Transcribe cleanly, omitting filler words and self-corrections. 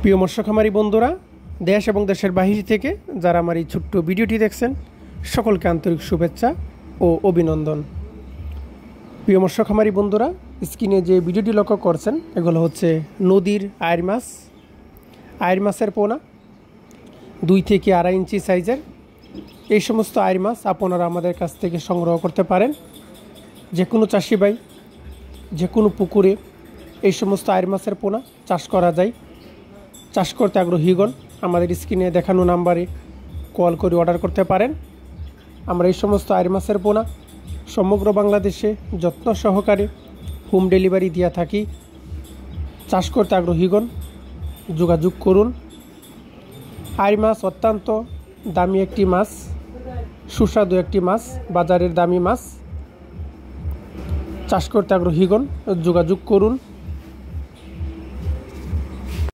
প্রিয় মৎস্য খামারি বন্ধুরা, দেশ এবং দেশের বাহির থেকে যারা আমার এই ছোট্ট ভিডিওটি দেখছেন, সকলকে আন্তরিক শুভেচ্ছা ও অভিনন্দন। প্রিয় মৎস্য খামারি বন্ধুরা, স্ক্রিনে যে ভিডিওটি লক্ষ্য করছেন এগুলো হচ্ছে নদীর আয়ের মাছের পোনা 2 থেকে 2.5 ইঞ্চি সাইজের। এই সমস্ত আয়ের মাছ আপনারা আমাদের কাছ থেকে সংগ্রহ করতে পারেন। যে কোনো চাষি ভাই যে কোনো পুকুরে এই সমস্ত আয়ের মাছের পোনা চাষ করা যায়। চাষ করতে আগ্রহীগণ আমাদের স্ক্রিনে দেখানো নাম্বারে কল করে অর্ডার করতে পারেন। আমরা এই সমস্ত আয়ের মাছের পোনা সমগ্র বাংলাদেশে যত্ন সহকারে হোম ডেলিভারি দিয়ে থাকি। চাষ করতে আগ্রহীগণ যোগাযোগ করুন। আয়ের মাছ অত্যন্ত দামি একটি মাছ, সুস্বাদু একটি মাছ, বাজারের দামি মাছ। চাষ করতে আগ্রহীগণ যোগাযোগ করুন।